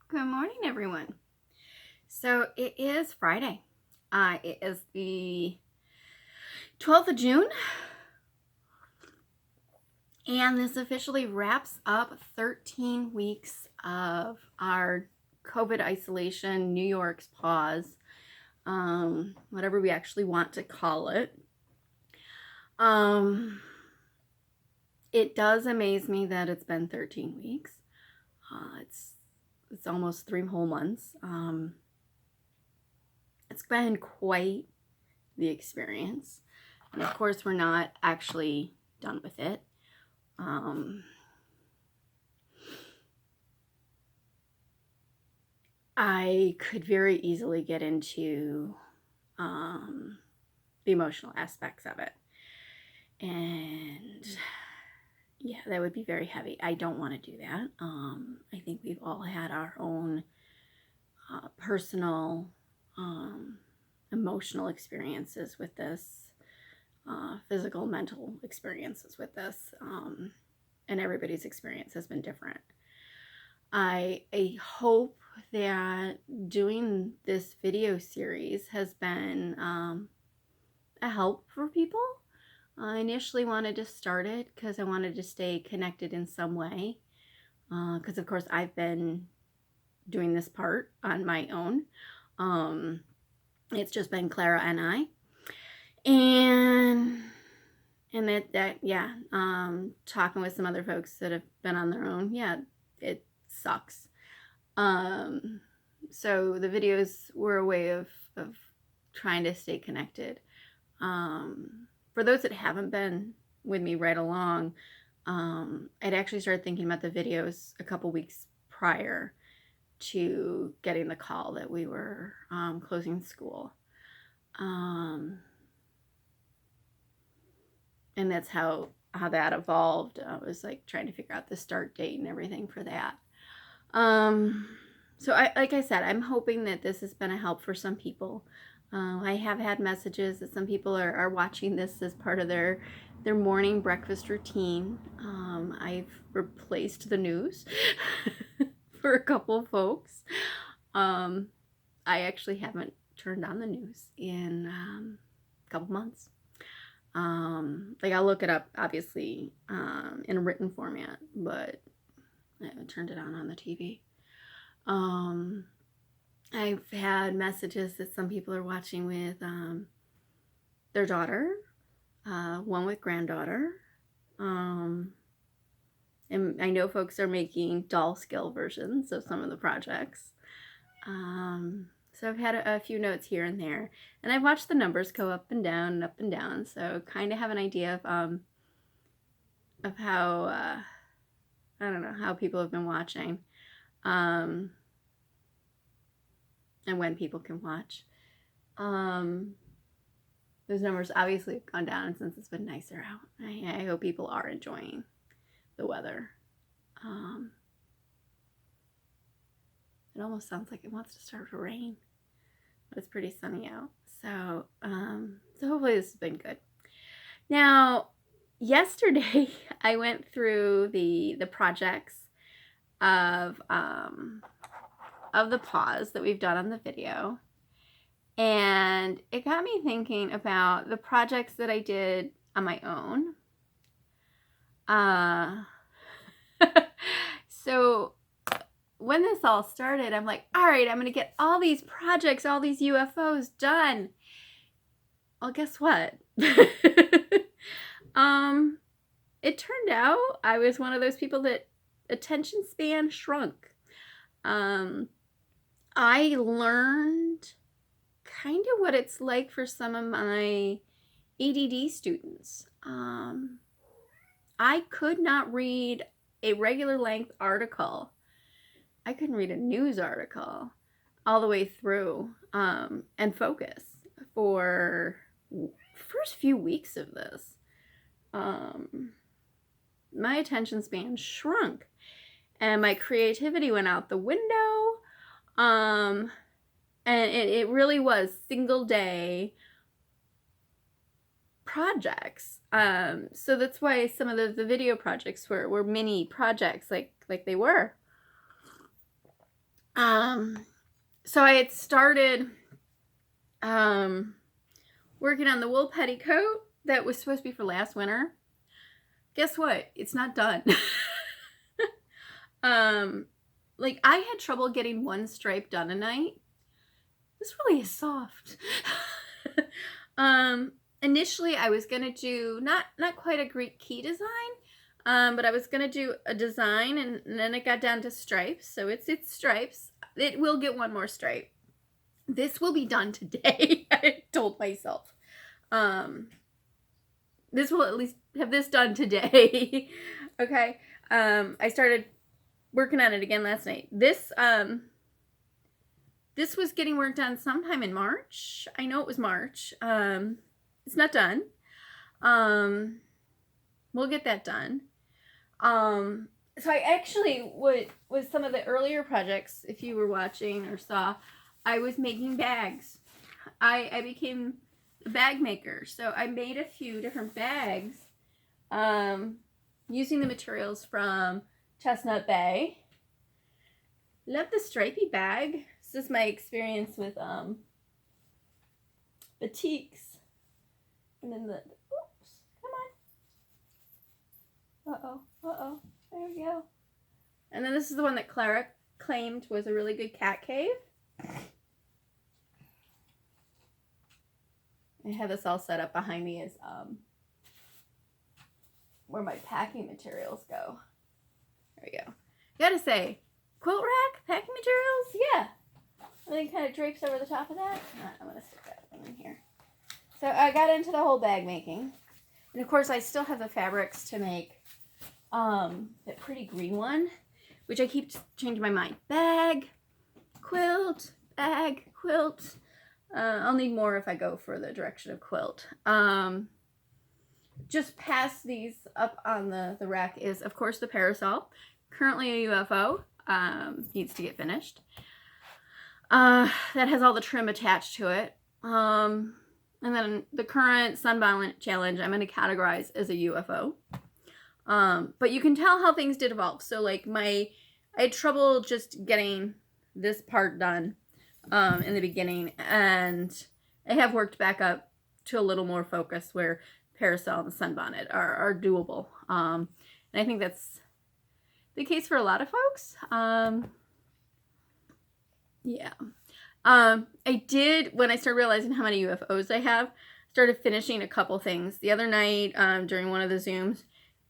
Good morning, everyone. So it is Friday. It is the 12th of June, and this officially wraps up 13 weeks of our COVID isolation, New York's pause, whatever we actually want to call it. It does amaze me that it's been 13 weeks. It's almost 3 whole months. It's been quite the experience. And of course, we're not actually done with it. I could very easily get into the emotional aspects of it. And yeah, that would be very heavy. I don't want to do that. I think we've all had our own personal emotional experiences with this, physical, mental experiences with this, and everybody's experience has been different. I hope that doing this video series has been a help for people. I initially wanted to start it because I wanted to stay connected in some way, because of course I've been doing this part on my own. It's just been Clara and I, and talking with some other folks that have been on their own, it sucks. So the videos were a way of trying to stay connected. For those that haven't been with me right along, I'd actually started thinking about the videos a couple weeks prior to getting the call that we were closing school. And that's how that evolved. I was like trying to figure out the start date and everything for that. So like I said, I'm hoping that this has been a help for some people. I have had messages that some people are watching this as part of their morning breakfast routine. I've replaced the news for a couple of folks. I actually haven't turned on the news in a couple months. Like I'll look it up, obviously, in a written format, but I haven't turned it on the TV. I've had messages that some people are watching with their daughter, one with granddaughter, and I know folks are making doll scale versions of some of the projects. So I've had a few notes here and there, and I've watched the numbers go up and down and up and down, so kind of have an idea of how I don't know how people have been watching. And when people can watch. Those numbers obviously have gone down since it's been nicer out. I hope people are enjoying the weather. It almost sounds like it wants to start to rain, but it's pretty sunny out. So hopefully this has been good. Now, yesterday I went through the projects of the pause that we've done on the video, and it got me thinking about the projects that I did on my own. So when this all started, I'm like, all right, I'm gonna get all these projects, all these UFOs done. Well, guess what? It turned out I was one of those people that attention span shrunk. I learned kind of what it's like for some of my ADD students. I could not read a regular length article. I couldn't read a news article all the way through and focus for the first few weeks of this. My attention span shrunk and my creativity went out the window. And it really was single day projects. So that's why some of the video projects were mini projects like they were. So I had started working on the wool petticoat that was supposed to be for last winter. Guess what? It's not done. Like I had trouble getting one stripe done a night. This really is soft. Initially I was gonna do not quite a Greek key design, but I was gonna do a design, and then it got down to stripes. So it's stripes. It will get one more stripe. This will be done today. I told myself. This will at least have this done today. Okay. I started working on it again last night. This was getting worked on sometime in March. I know it was March. It's not done. We'll get that done. So I actually with some of the earlier projects, if you were watching or saw, I was making bags. I became a bag maker. So I made a few different bags using the materials from Chestnut Bay. Love the stripy bag. This is my experience with batiks. And then the, oops, come on. Uh-oh. There we go. And then this is the one that Clara claimed was a really good cat cave. I have this all set up behind me as where my packing materials go. There we go. Gotta say, quilt rack, packing materials, yeah. And then kind of drapes over the top of that. I'm gonna stick that one in here. So I got into the whole bag making. And of course I still have the fabrics to make that pretty green one, which I keep changing my mind. Bag, quilt, bag, quilt. I'll need more if I go for the direction of quilt. Just past these up on the rack is, of course, the parasol. Currently a UFO. Needs to get finished. That has all the trim attached to it. And then the current Sunbonnet challenge I'm going to categorize as a UFO. But you can tell how things did evolve. So like I had trouble just getting this part done in the beginning, and I have worked back up to a little more focus where parasol and the sunbonnet are doable. And I think that's the case for a lot of folks. Yeah. I did, when I started realizing how many UFOs I have, started finishing a couple things. The other night, during one of the Zooms,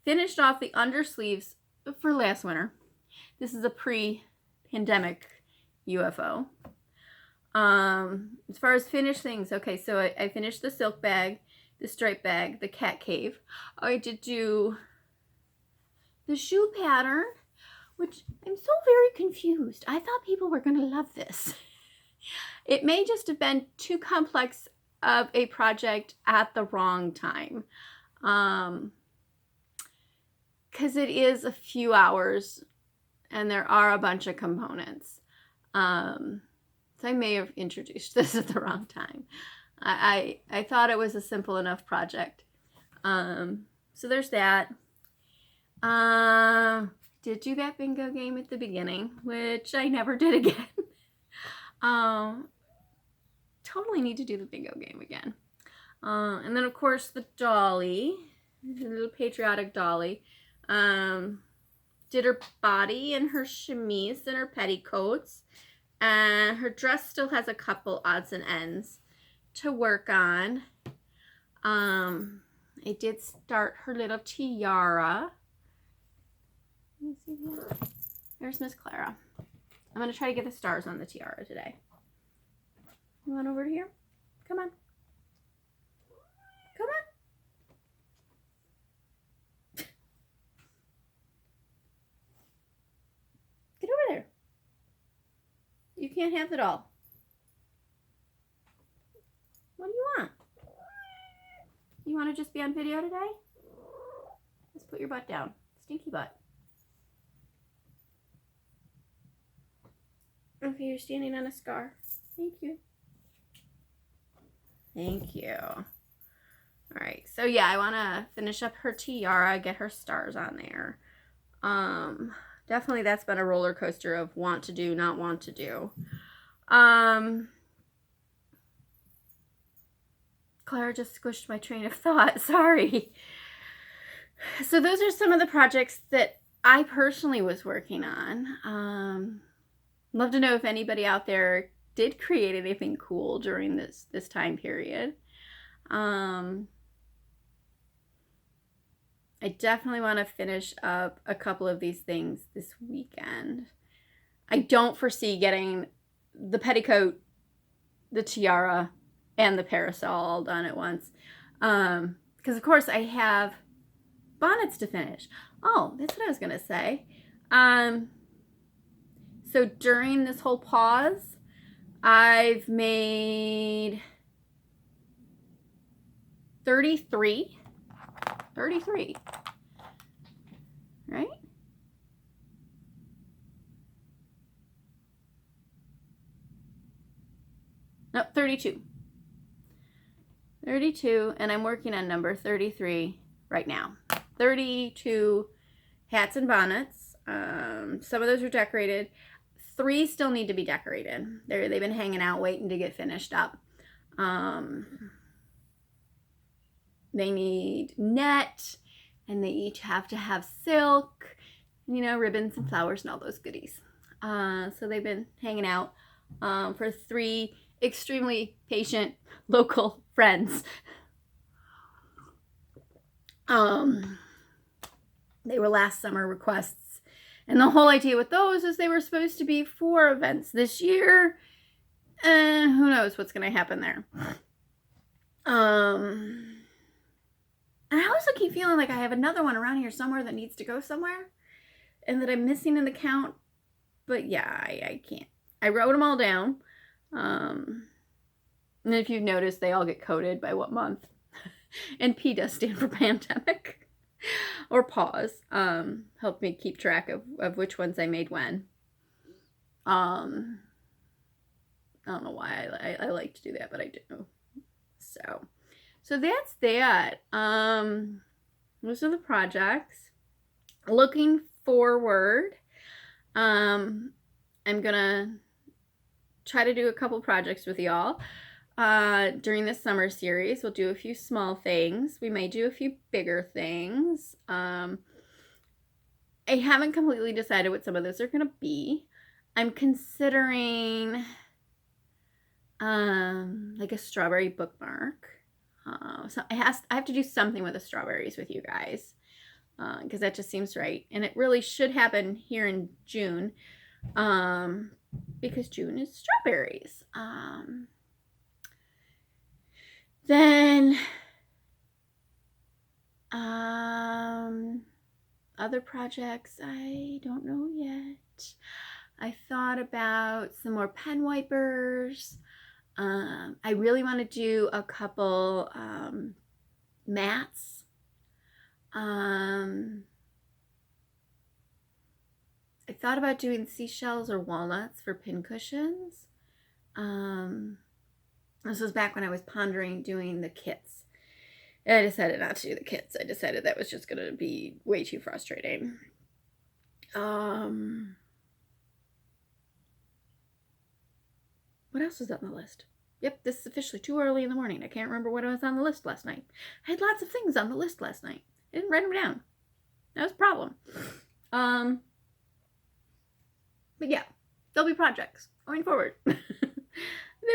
finished off the undersleeves for last winter. This is a pre-pandemic UFO. As far as finished things, okay, so I finished the silk bag, the stripe bag, the cat cave. I did do the shoe pattern, which I'm so very confused. I thought people were going to love this. It may just have been too complex of a project at the wrong time. Because it is a few hours and there are a bunch of components. So I may have introduced this at the wrong time. I thought it was a simple enough project. So there's that. Did do that bingo game at the beginning, which I never did again. Totally need to do the bingo game again. And then of course the dolly, the little patriotic dolly. Did her body and her chemise and her petticoats. And her dress still has a couple odds and ends to work on. I did start her little tiara. Let me see here. There's Miss Clara. I'm going to try to get the stars on the tiara today. You want over here? Come on. Come on. Get over there. You can't have it all. What do you want? You want to just be on video today? Let's put your butt down. Stinky butt. Okay, you're standing on a scar. Thank you. Thank you. All right, so yeah, I want to finish up her tiara, get her stars on there. definitely that's been a roller coaster of want to do, not want to do. Clara just squished my train of thought. Sorry. So those are some of the projects that I personally was working on. Love to know if anybody out there did create anything cool during this time period. I definitely want to finish up a couple of these things this weekend. I don't foresee getting the petticoat, the tiara, and the parasol all done at once. Because of course I have bonnets to finish. Oh, that's what I was going to say. So during this whole pause, I've made 33, right? No, 32. 32, and I'm working on number 33 right now. 32 hats and bonnets. Some of those are decorated. 3 still need to be decorated. They've been hanging out waiting to get finished up. They need net, and they each have to have silk, you know, ribbons and flowers and all those goodies. So they've been hanging out for 3 extremely patient local friends. They were last summer requests, and the whole idea with those is they were supposed to be for events this year, and who knows what's going to happen there. And I also keep feeling like I have another one around here somewhere that needs to go somewhere, and that I'm missing in the count. But yeah, I can't. I wrote them all down. And if you've noticed, they all get coded by what month. And P does stand for pandemic. Or pause. Help me keep track of which ones I made when. I don't know why I like to do that, but I do. So that's that. Those are the projects. Looking forward, I'm gonna try to do a couple projects with y'all during the summer series. We'll do a few small things. We may do a few bigger things. I haven't completely decided what some of those are gonna be. I'm considering like a strawberry bookmark. So I have to do something with the strawberries with you guys, because that just seems right, and it really should happen here in June, because June is strawberries. Then other projects, I don't know yet. I thought about some more pen wipers. I really want to do a couple mats. I thought about doing seashells or walnuts for pin cushions. This was back when I was pondering doing the kits. And I decided not to do the kits. I decided that was just going to be way too frustrating. What else was on the list? Yep, this is officially too early in the morning. I can't remember what was on the list last night. I had lots of things on the list last night. I didn't write them down. That was a problem. But yeah, there'll be projects going forward. There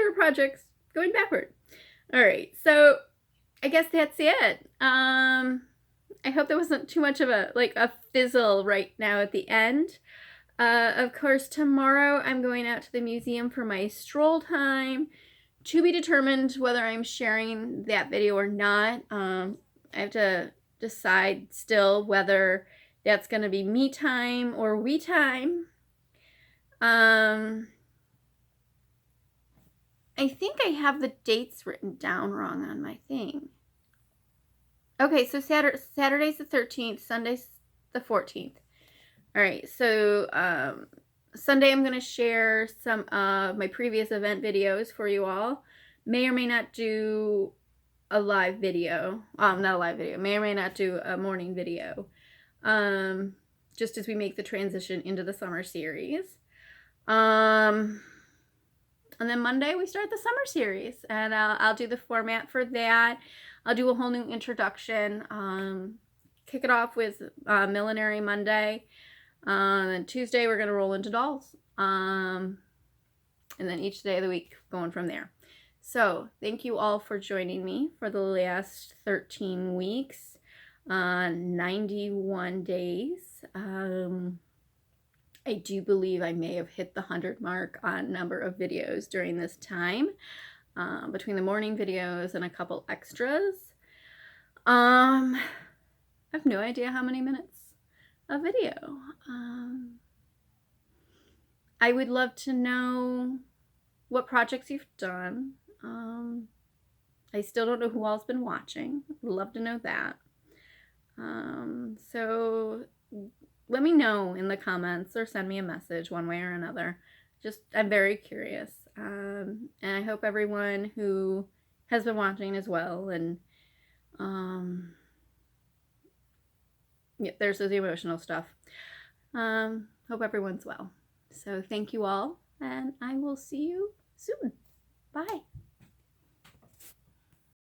were projects going backward. All right, so I guess that's it. I hope there wasn't too much of a fizzle right now at the end. Of course, tomorrow I'm going out to the museum for my stroll time. To be determined whether I'm sharing that video or not. I have to decide still whether that's going to be me time or we time. I think I have the dates written down wrong on my thing. Okay, so Saturday's the 13th, Sunday's the 14th. All right, so Sunday I'm going to share some of my previous event videos for you all. May or may not do a live video. Not a live video. May or may not do a morning video. just as we make the transition into the summer series. And then Monday we start the summer series, and I'll do the format for that. I'll do a whole new introduction. Kick it off with Millinery Monday. And Tuesday we're going to roll into dolls. And then each day of the week going from there. So thank you all for joining me for the last 13 weeks, 91 days. I do believe I may have hit the 100 mark on number of videos during this time, between the morning videos and a couple extras. I have no idea how many minutes of video. I would love to know what projects you've done. I still don't know who all's been watching. I'd love to know that. So let me know in the comments or send me a message one way or another. I'm very curious. And I hope everyone who has been watching as well. And yeah, there's the emotional stuff. Hope everyone's well. So thank you all, and I will see you soon. Bye.